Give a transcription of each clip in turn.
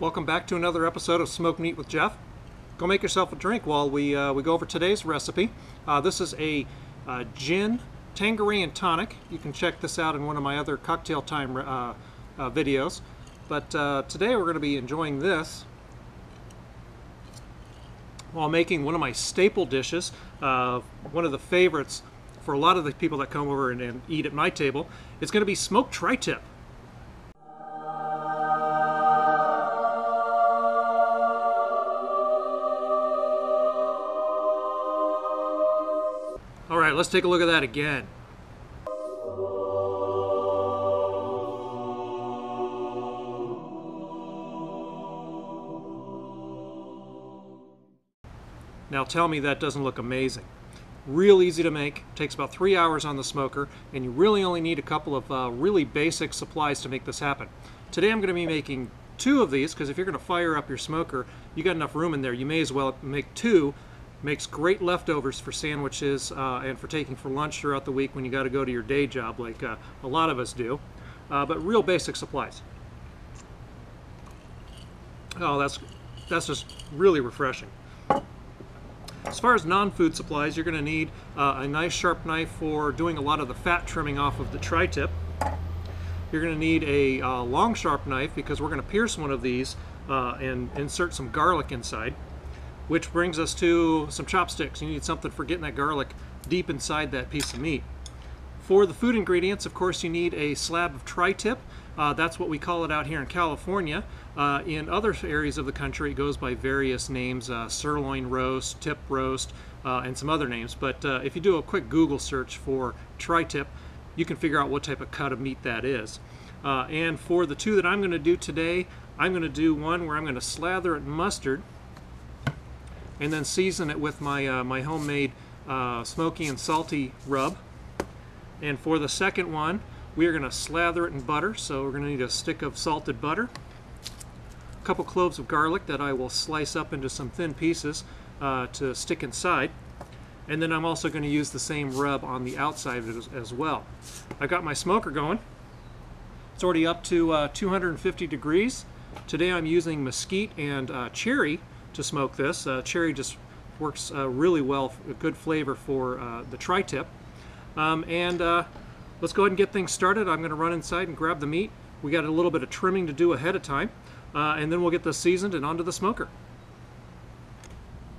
Welcome back to another episode of Smoked Meat with Jeff. Go make yourself a drink while we go over today's recipe. This is a gin Tanqueray and tonic. You can check this out in one of my other cocktail time videos. But today we're going to be enjoying this while making one of my staple dishes, one of the favorites for a lot of the people that come over and eat at my table. It's going to be smoked tri-tip. All right, let's take a look at that again. Now tell me that doesn't look amazing. Real easy to make, takes about 3 hours on the smoker, and you really only need a couple of really basic supplies to make this happen. Today I'm going to be making 2 of these, because if you're going to fire up your smoker, you got enough room in there, you may as well make 2. Makes great leftovers for sandwiches and for taking for lunch throughout the week when you got to go to your day job like a lot of us do. But real basic supplies. Oh, that's just really refreshing. As far as non-food supplies, you're going to need a nice sharp knife for doing a lot of the fat trimming off of the tri-tip. You're going to need a long sharp knife because we're going to pierce one of these and insert some garlic inside. Which brings us to some chopsticks. You need something for getting that garlic deep inside that piece of meat. For the food ingredients, of course, you need a slab of tri-tip. That's what we call it out here in California. In other areas of the country, it goes by various names, sirloin roast, tip roast, and some other names. But if you do a quick Google search for tri-tip, you can figure out what type of cut of meat that is. And for the 2 that I'm going to do today, I'm going to do one where I'm going to slather it in mustard and then season it with my my homemade smoky and salty rub. And for the second one, we are going to slather it in butter, so we're going to need a stick of salted butter, a couple cloves of garlic that I will slice up into some thin pieces to stick inside, and then I'm also going to use the same rub on the outside of it as well. I got my smoker going. It's already up to 250 degrees. Today I'm using Mesquite and Cherry to smoke this. Cherry just works really well, a good flavor for the tri-tip. Let's go ahead and get things started. I'm going to run inside and grab the meat. We got a little bit of trimming to do ahead of time, and then we'll get this seasoned and onto the smoker.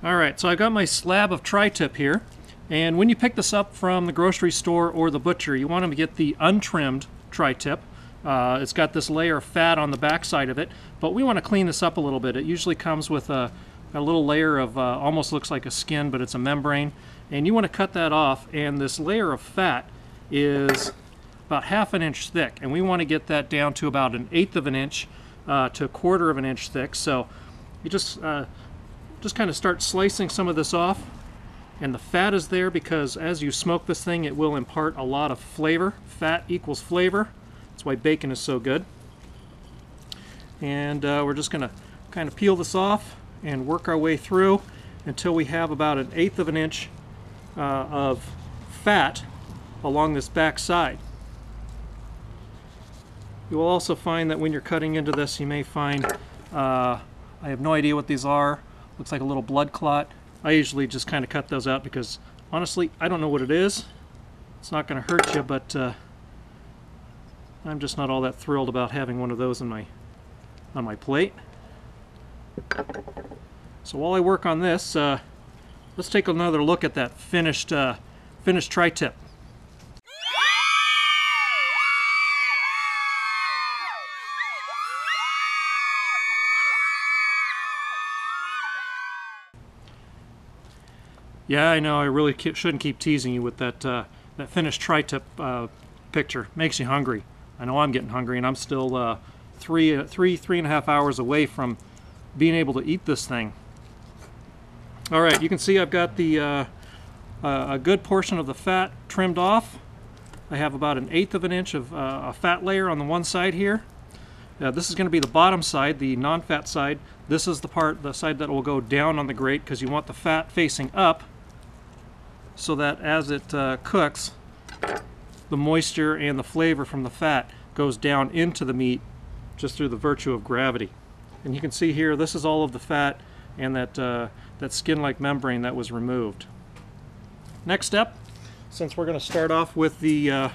Alright, so I got my slab of tri-tip here, and when you pick this up from the grocery store or the butcher, you want to get the untrimmed tri-tip. It's got this layer of fat on the back side of it, but we want to clean this up a little bit. It usually comes with a little layer of almost looks like a skin, but it's a membrane, and you want to cut that off. And this layer of fat is about ½ an inch thick, and we want to get that down to about 1/8 of an inch to 1/4 of an inch thick. So you just kind of start slicing some of this off, and the fat is there because as you smoke this thing, it will impart a lot of flavor. Fat equals flavor. That's why bacon is so good. And we're just going to kind of peel this off and work our way through until we have about 1/8 of an inch of fat along this back side. You will also find that when you're cutting into this, you may find, I have no idea what these are, looks like a little blood clot. I usually just kind of cut those out because honestly I don't know what it is. It's not going to hurt you, but I'm just not all that thrilled about having one of those on my plate. So while I work on this, let's take another look at that finished tri-tip. Yeah, I know I really shouldn't keep teasing you with that finished tri-tip picture. Makes you hungry. I know I'm getting hungry, and I'm still 3.5 hours away from being able to eat this thing. All right, you can see I've got the a good portion of the fat trimmed off. I have about 1/8 of an inch of a fat layer on the one side here. This is going to be the bottom side, the non-fat side. This is the side that will go down on the grate because you want the fat facing up so that as it cooks, the moisture and the flavor from the fat goes down into the meat just through the virtue of gravity. And you can see here, this is all of the fat and that skin-like membrane that was removed. Next step, since we're going to start off with the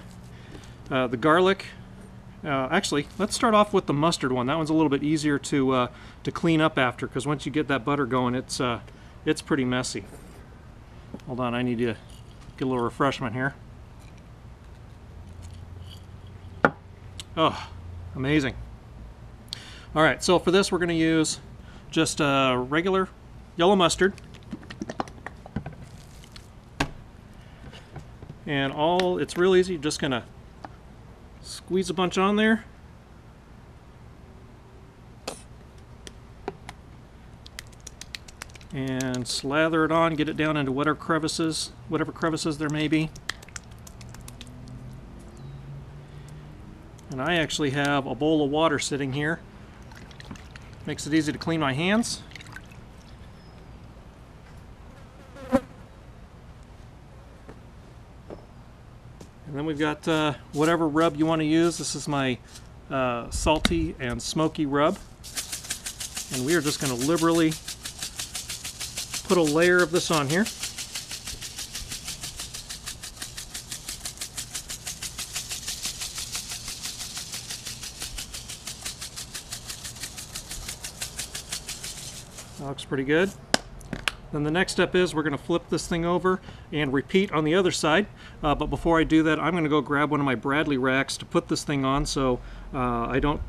garlic, actually, let's start off with the mustard one. That one's a little bit easier to clean up after, because once you get that butter going, it's pretty messy. Hold on, I need to get a little refreshment here. Oh, amazing. All right, so for this we're going to use just regular yellow mustard. And it's real easy. You're just going to squeeze a bunch on there. And slather it on, get it down into whatever crevices there may be. And I actually have a bowl of water sitting here. Makes it easy to clean my hands. And then we've got whatever rub you want to use. This is my salty and smoky rub. And we are just going to liberally put a layer of this on here. That looks pretty good. Then the next step is we're going to flip this thing over and repeat on the other side. But before I do that, I'm going to go grab one of my Bradley racks to put this thing on so I don't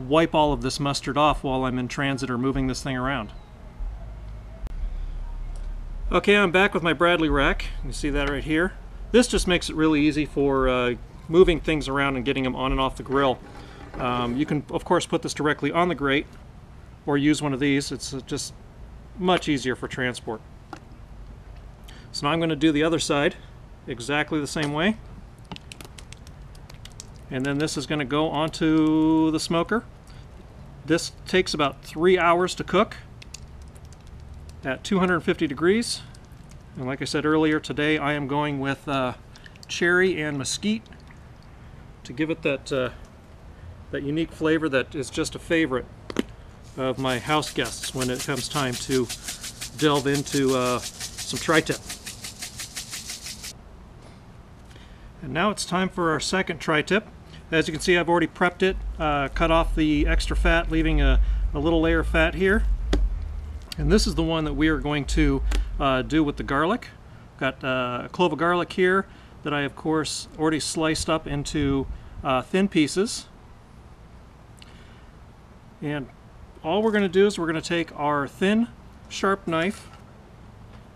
wipe all of this mustard off while I'm in transit or moving this thing around. Okay, I'm back with my Bradley rack. You see that right here. This just makes it really easy for moving things around and getting them on and off the grill. You can, of course, put this directly on the grate or use one of these. It's just much easier for transport. So now I'm going to do the other side exactly the same way. And then this is going to go onto the smoker. This takes about 3 hours to cook at 250 degrees. And like I said earlier, today I am going with cherry and mesquite to give it that unique flavor that is just a favorite of my house guests when it comes time to delve into some tri-tip. And now it's time for our second tri-tip. As you can see, I've already prepped it, cut off the extra fat, leaving a little layer of fat here. And this is the one that we are going to do with the garlic. Got a clove of garlic here that I, of course, already sliced up into thin pieces. And all we're going to do is we're going to take our thin, sharp knife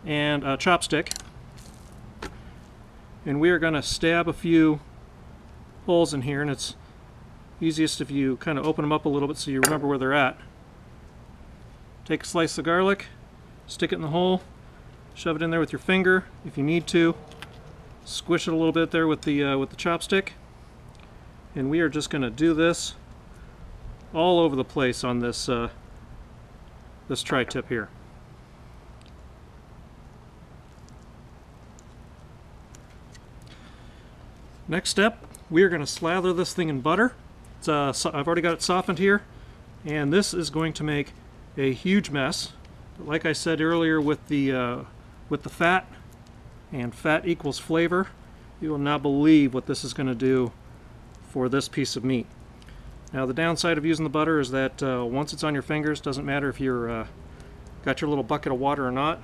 and a chopstick, and we are going to stab a few holes in here, and it's easiest if you kind of open them up a little bit so you remember where they're at. Take a slice of garlic, stick it in the hole, shove it in there with your finger if you need to, squish it a little bit there with the chopstick, and we are just going to do this all over the place on this this tri-tip here. Next step, we are going to slather this thing in butter. I've already got it softened here, and this is going to make a huge mess. But like I said earlier, with the fat, and fat equals flavor, you will not believe what this is going to do for this piece of meat. Now the downside of using the butter is that once it's on your fingers, doesn't matter if you're got your little bucket of water or not,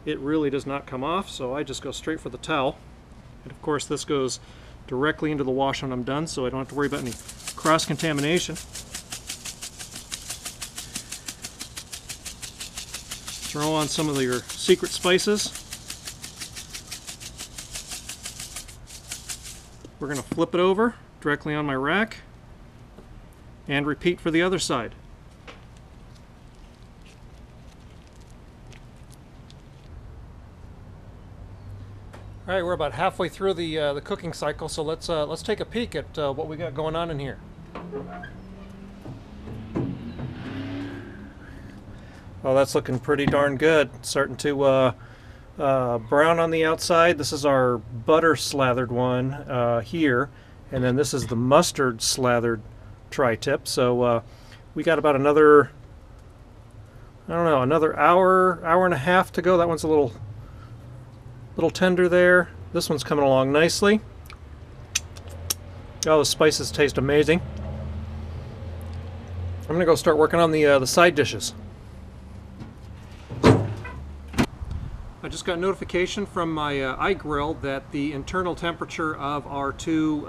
it really does not come off, so I just go straight for the towel. And of course this goes directly into the wash when I'm done, so I don't have to worry about any cross-contamination. Throw on some of your secret spices. We're going to flip it over directly on my rack and repeat for the other side. All right, we're about halfway through the cooking cycle, so let's take a peek at what we got going on in here. Well, that's looking pretty darn good. It's starting to brown on the outside. This is our butter slathered one here, and then this is the mustard slathered tri-tip. So we got about another don't know, another hour, hour and a half to go. That one's a little tender there. This one's coming along nicely. Oh, the spices taste amazing. I'm gonna go start working on the side dishes. I just got notification from my iGrill that the internal temperature of our two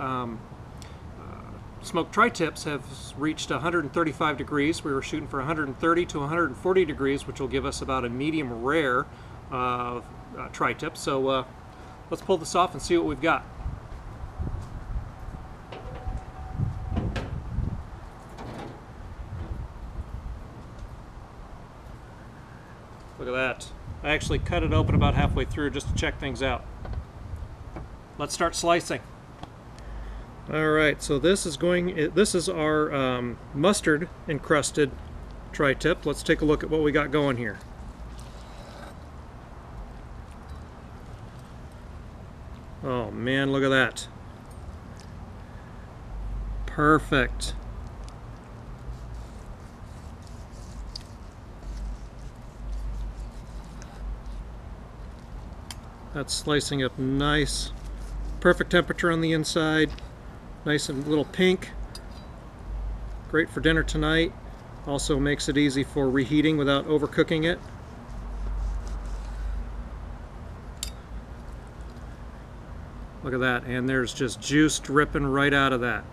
smoked tri-tips have reached 135 degrees. We were shooting for 130 to 140 degrees, which will give us about a medium rare tri-tip. So let's pull this off and see what we've got. Look at that. I actually cut it open about halfway through just to check things out. Let's start slicing. Alright, so this is our mustard encrusted tri-tip. Let's take a look at what we got going here. Oh man, look at that. Perfect. That's slicing up nice. Perfect temperature on the inside. Nice and little pink. Great for dinner tonight. Also makes it easy for reheating without overcooking it. Look at that, and there's just juice dripping right out of that.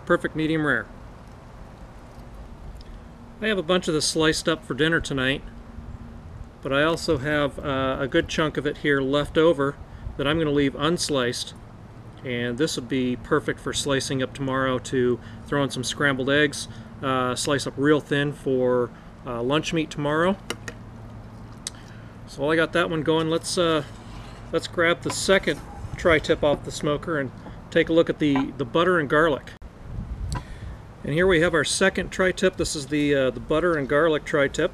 Perfect medium rare. I have a bunch of this sliced up for dinner tonight, but I also have a good chunk of it here left over that I'm going to leave unsliced, and this would be perfect for slicing up tomorrow to throw in some scrambled eggs, slice up real thin for lunch meat tomorrow. So while I got that one going, let's grab the second tri-tip off the smoker and take a look at the butter and garlic. And here we have our second tri-tip. This is the butter and garlic tri-tip.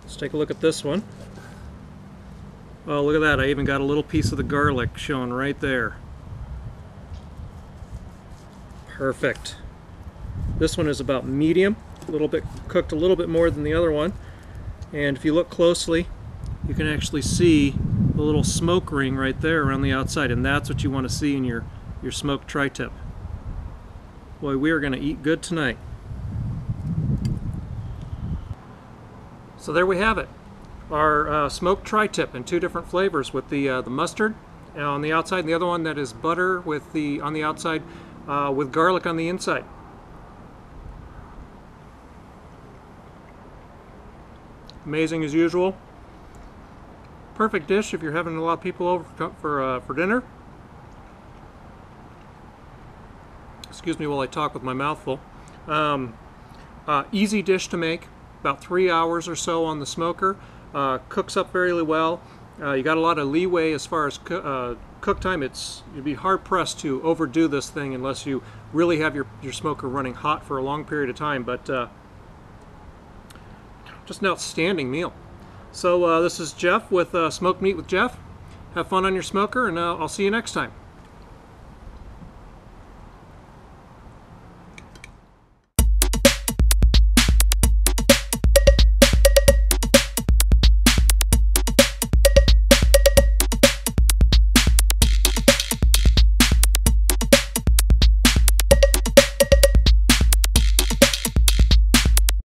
Let's take a look at this one. Oh, look at that. I even got a little piece of the garlic showing right there. Perfect. This one is about medium, a little bit cooked, a little bit more than the other one. And if you look closely, you can actually see the little smoke ring right there around the outside, and that's what you want to see in your smoked tri-tip. Boy, we are going to eat good tonight. So there we have it, our smoked tri-tip in two different flavors, with the mustard on the outside and the other one that is butter with on the outside with garlic on the inside. Amazing as usual. Perfect dish if you're having a lot of people over for dinner. Excuse me while I talk with my mouth full. Easy dish to make. About 3 hours or so on the smoker. Cooks up very well. You got a lot of leeway as far as cook time. You'd be hard pressed to overdo this thing unless you really have your smoker running hot for a long period of time. But just an outstanding meal. So this is Jeff with Smoked Meat with Jeff. Have fun on your smoker, and I'll see you next time.